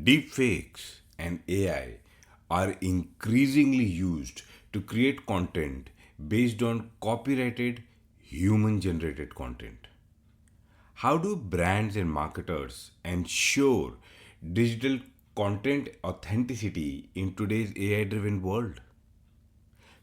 Deepfakes and AI are increasingly used to create content based on copyrighted human generated content. How do brands and marketers ensure digital content authenticity in today's AI driven world?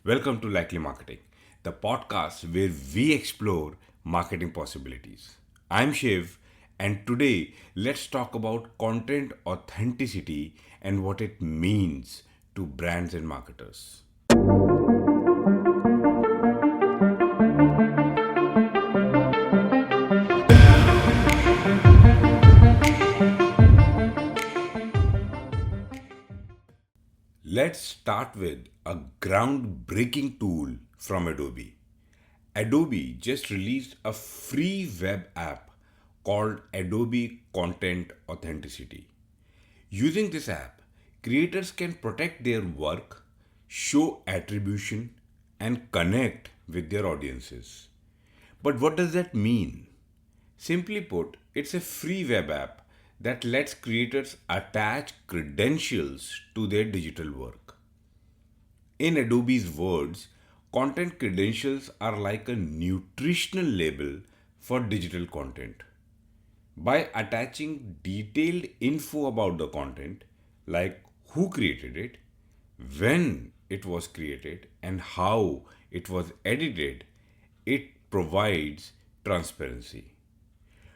Welcome to Likely Marketing, the podcast where we explore marketing possibilities. I'm Shiv, and today let's talk about content authenticity and what it means to brands and marketers. Let's start with a groundbreaking tool from Adobe. Adobe just released a free web app called Adobe Content Authenticity. Using this app, creators can protect their work, show attribution, and connect with their audiences. But what does that mean? Simply put, it's a free web app that lets creators attach credentials to their digital work. In Adobe's words, content credentials are like a nutritional label for digital content. By attaching detailed info about the content, like who created it, when it was created, and how it was edited, it provides transparency.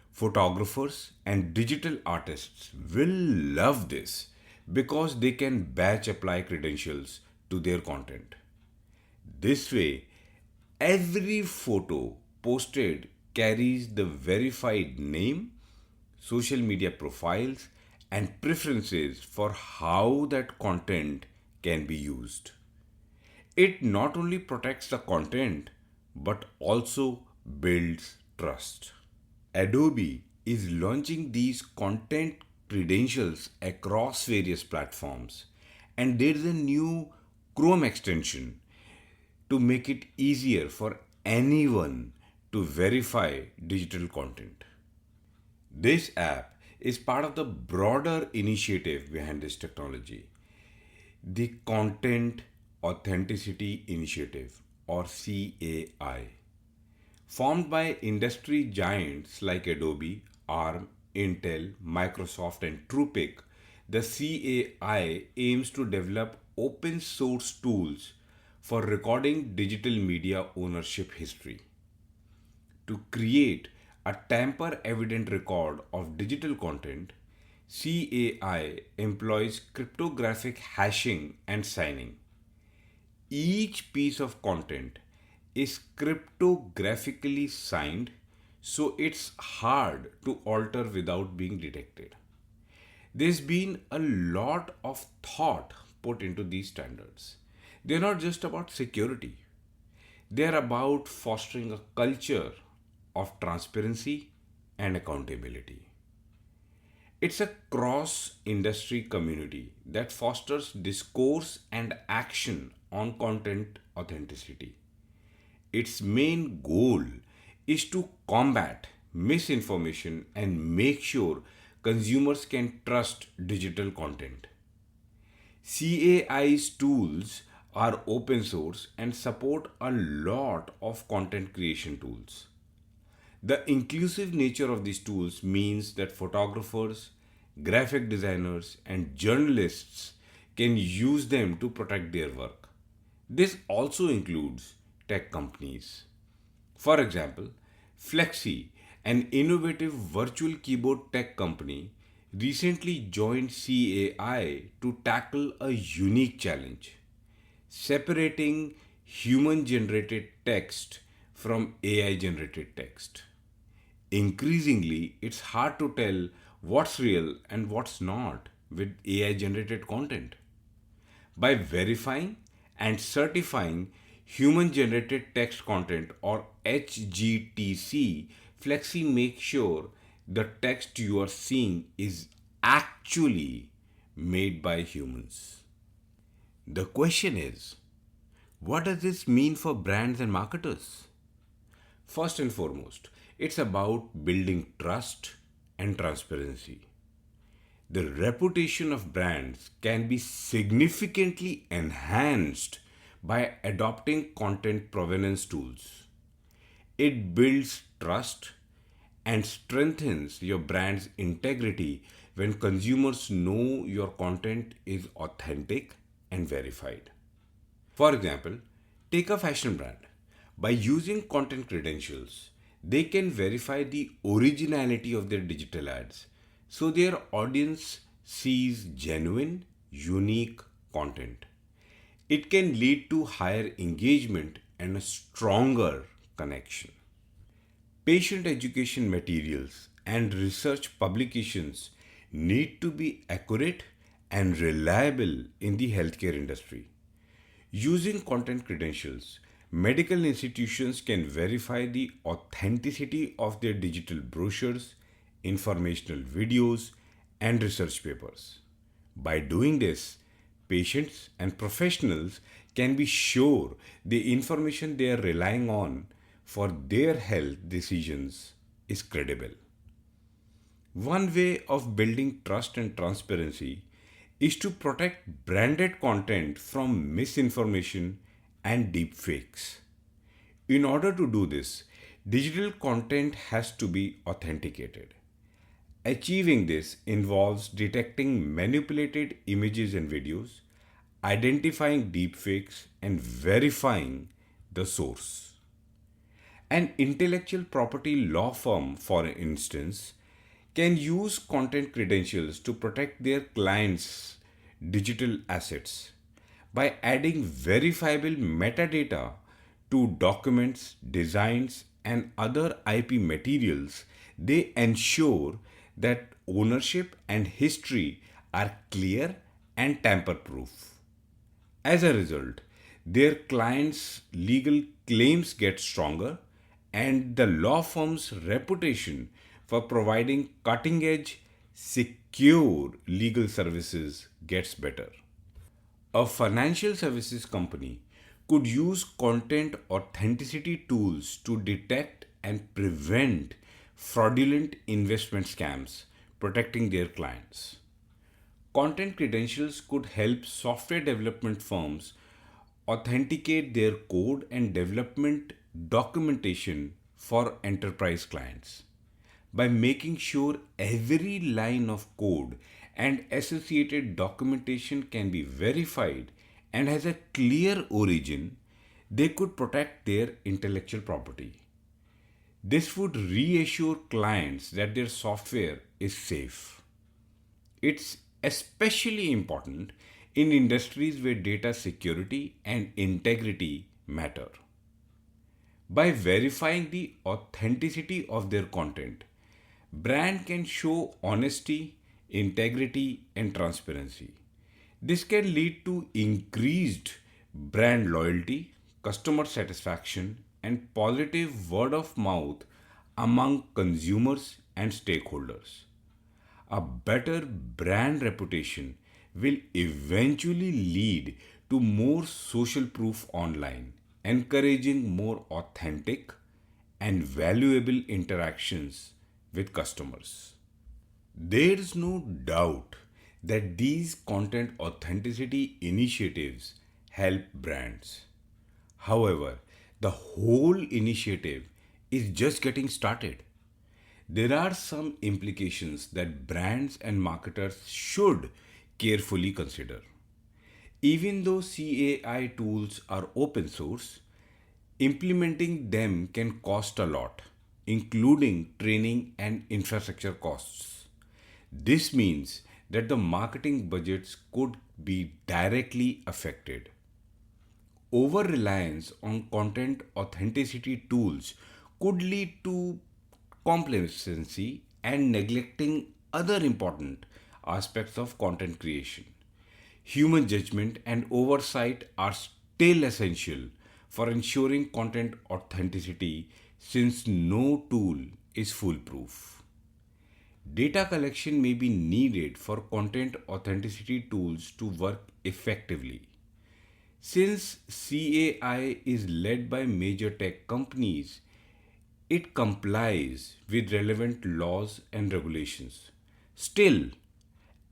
Photographers and digital artists will love this because they can batch apply credentials to their content. This way, every photo posted carries the verified name, social media profiles, and preferences for how that content can be used. It not only protects the content but also builds trust. Adobe is launching these content credentials across various platforms, and there is a new Chrome extension to make it easier for anyone to verify digital content. This app is part of the broader initiative behind this technology, the Content Authenticity Initiative, or CAI. Formed by industry giants like Adobe, ARM, Intel, Microsoft, and Truepic, the CAI aims to develop open source tools for recording digital media ownership history. To create a tamper evident record of digital content, CAI employs cryptographic hashing and signing. Each piece of content is cryptographically signed, so it's hard to alter without being detected. There's been a lot of thought put into these standards. They're not just about security, they're about fostering a culture of transparency and accountability. It's a cross industry community that fosters discourse and action on content authenticity. Its main goal is to combat misinformation and make sure consumers can trust digital content. CAI's tools are open source and support a lot of content creation tools. The inclusive nature of these tools means that photographers, graphic designers, and journalists can use them to protect their work. This also includes tech companies. For example, Flexi, an innovative virtual keyboard tech company, recently joined CAI to tackle a unique challenge: separating human generated text from AI generated text. Increasingly, it's hard to tell what's real and what's not with AI generated content. By verifying and certifying human generated text content, or HGTC, Flexi makes sure the text you are seeing is actually made by humans. The question is, what does this mean for brands and marketers? First and foremost, it's about building trust and transparency. The reputation of brands can be significantly enhanced by adopting content provenance tools. It builds trust and strengthens your brand's integrity when consumers know your content is authentic and verified. For example, take a fashion brand. By using content credentials, they can verify the originality of their digital ads so their audience sees genuine, unique content. It can lead to higher engagement and a stronger connection. Patient education materials and research publications need to be accurate and reliable in the healthcare industry. Using content credentials, medical institutions can verify the authenticity of their digital brochures, informational videos, and research papers. By doing this, patients and professionals can be sure the information they are relying on for their health decisions is credible. One way of building trust and transparency is to protect branded content from misinformation and deepfakes. In order to do this, digital content has to be authenticated. Achieving this involves detecting manipulated images and videos, identifying deepfakes, and verifying the source. An intellectual property law firm, for instance, can use content credentials to protect their clients' digital assets. By adding verifiable metadata to documents, designs, and other IP materials, they ensure that ownership and history are clear and tamper proof. As a result, their clients' legal claims get stronger and the law firm's reputation for providing cutting edge, secure legal services gets better. A financial services company could use content authenticity tools to detect and prevent fraudulent investment scams, protecting their clients. Content credentials could help software development firms authenticate their code and development documentation for enterprise clients. By making sure every line of code and associated documentation can be verified and has a clear origin, they could protect their intellectual property. This would reassure clients that their software is safe. It's especially important in industries where data security and integrity matter. By verifying the authenticity of their content, brand can show honesty, integrity, and transparency. This can lead to increased brand loyalty, customer satisfaction, and positive word of mouth among consumers and stakeholders. A better brand reputation will eventually lead to more social proof online, encouraging more authentic and valuable interactions with customers. There is no doubt that these content authenticity initiatives help brands. However, the whole initiative is just getting started. There are some implications that brands and marketers should carefully consider. Even though CAI tools are open source, implementing them can cost a lot, including training and infrastructure costs. This means that the marketing budgets could be directly affected. Over reliance on content authenticity tools could lead to complacency and neglecting other important aspects of content creation. Human judgment and oversight are still essential for ensuring content authenticity since no tool is foolproof. Data collection may be needed for content authenticity tools to work effectively. Since CAI is led by major tech companies, it complies with relevant laws and regulations. Still,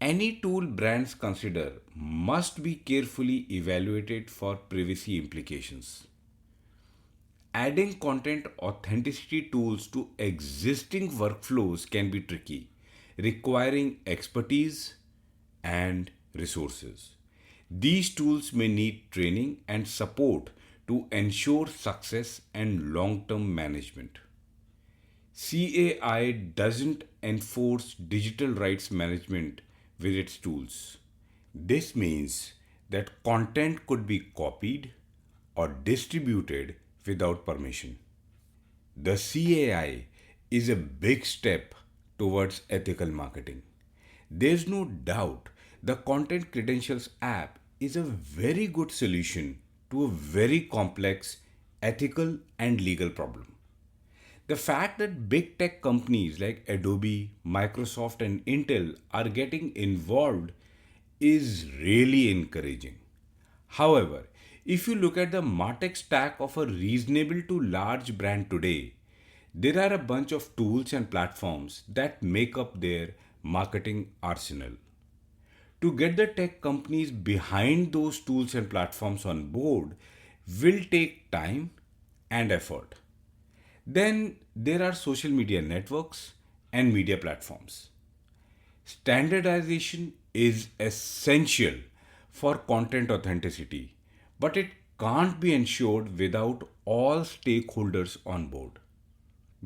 Any tool brands consider must be carefully evaluated for privacy implications. Adding content authenticity tools to existing workflows can be tricky, requiring expertise and resources. These tools may need training and support to ensure success and long term management. CAI doesn't enforce digital rights management with its tools. This means that content could be copied or distributed without permission. The CAI is a big step towards ethical marketing. There's no doubt the Content Credentials app is a very good solution to a very complex ethical and legal problem. The fact that big tech companies like Adobe, Microsoft, and Intel are getting involved is really encouraging. However, if you look at the MarTech stack of a reasonable to large brand today, there are a bunch of tools and platforms that make up their marketing arsenal. To get the tech companies behind those tools and platforms on board will take time and effort. Then there are social media networks and media platforms. Standardization is essential for content authenticity, but it can't be ensured without all stakeholders on board.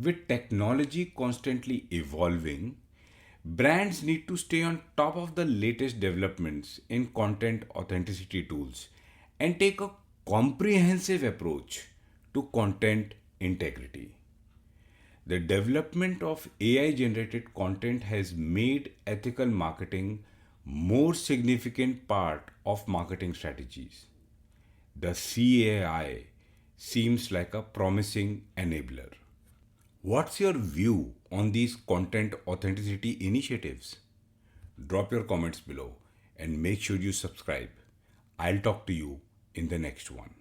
With technology constantly evolving, brands need to stay on top of the latest developments in content authenticity tools and take a comprehensive approach to content integrity. The development of AI generated content has made ethical marketing more significant part of marketing strategies. The CAI seems like a promising enabler. What's your view on these content authenticity initiatives? Drop your comments below and make sure you subscribe. I'll talk to you in the next one.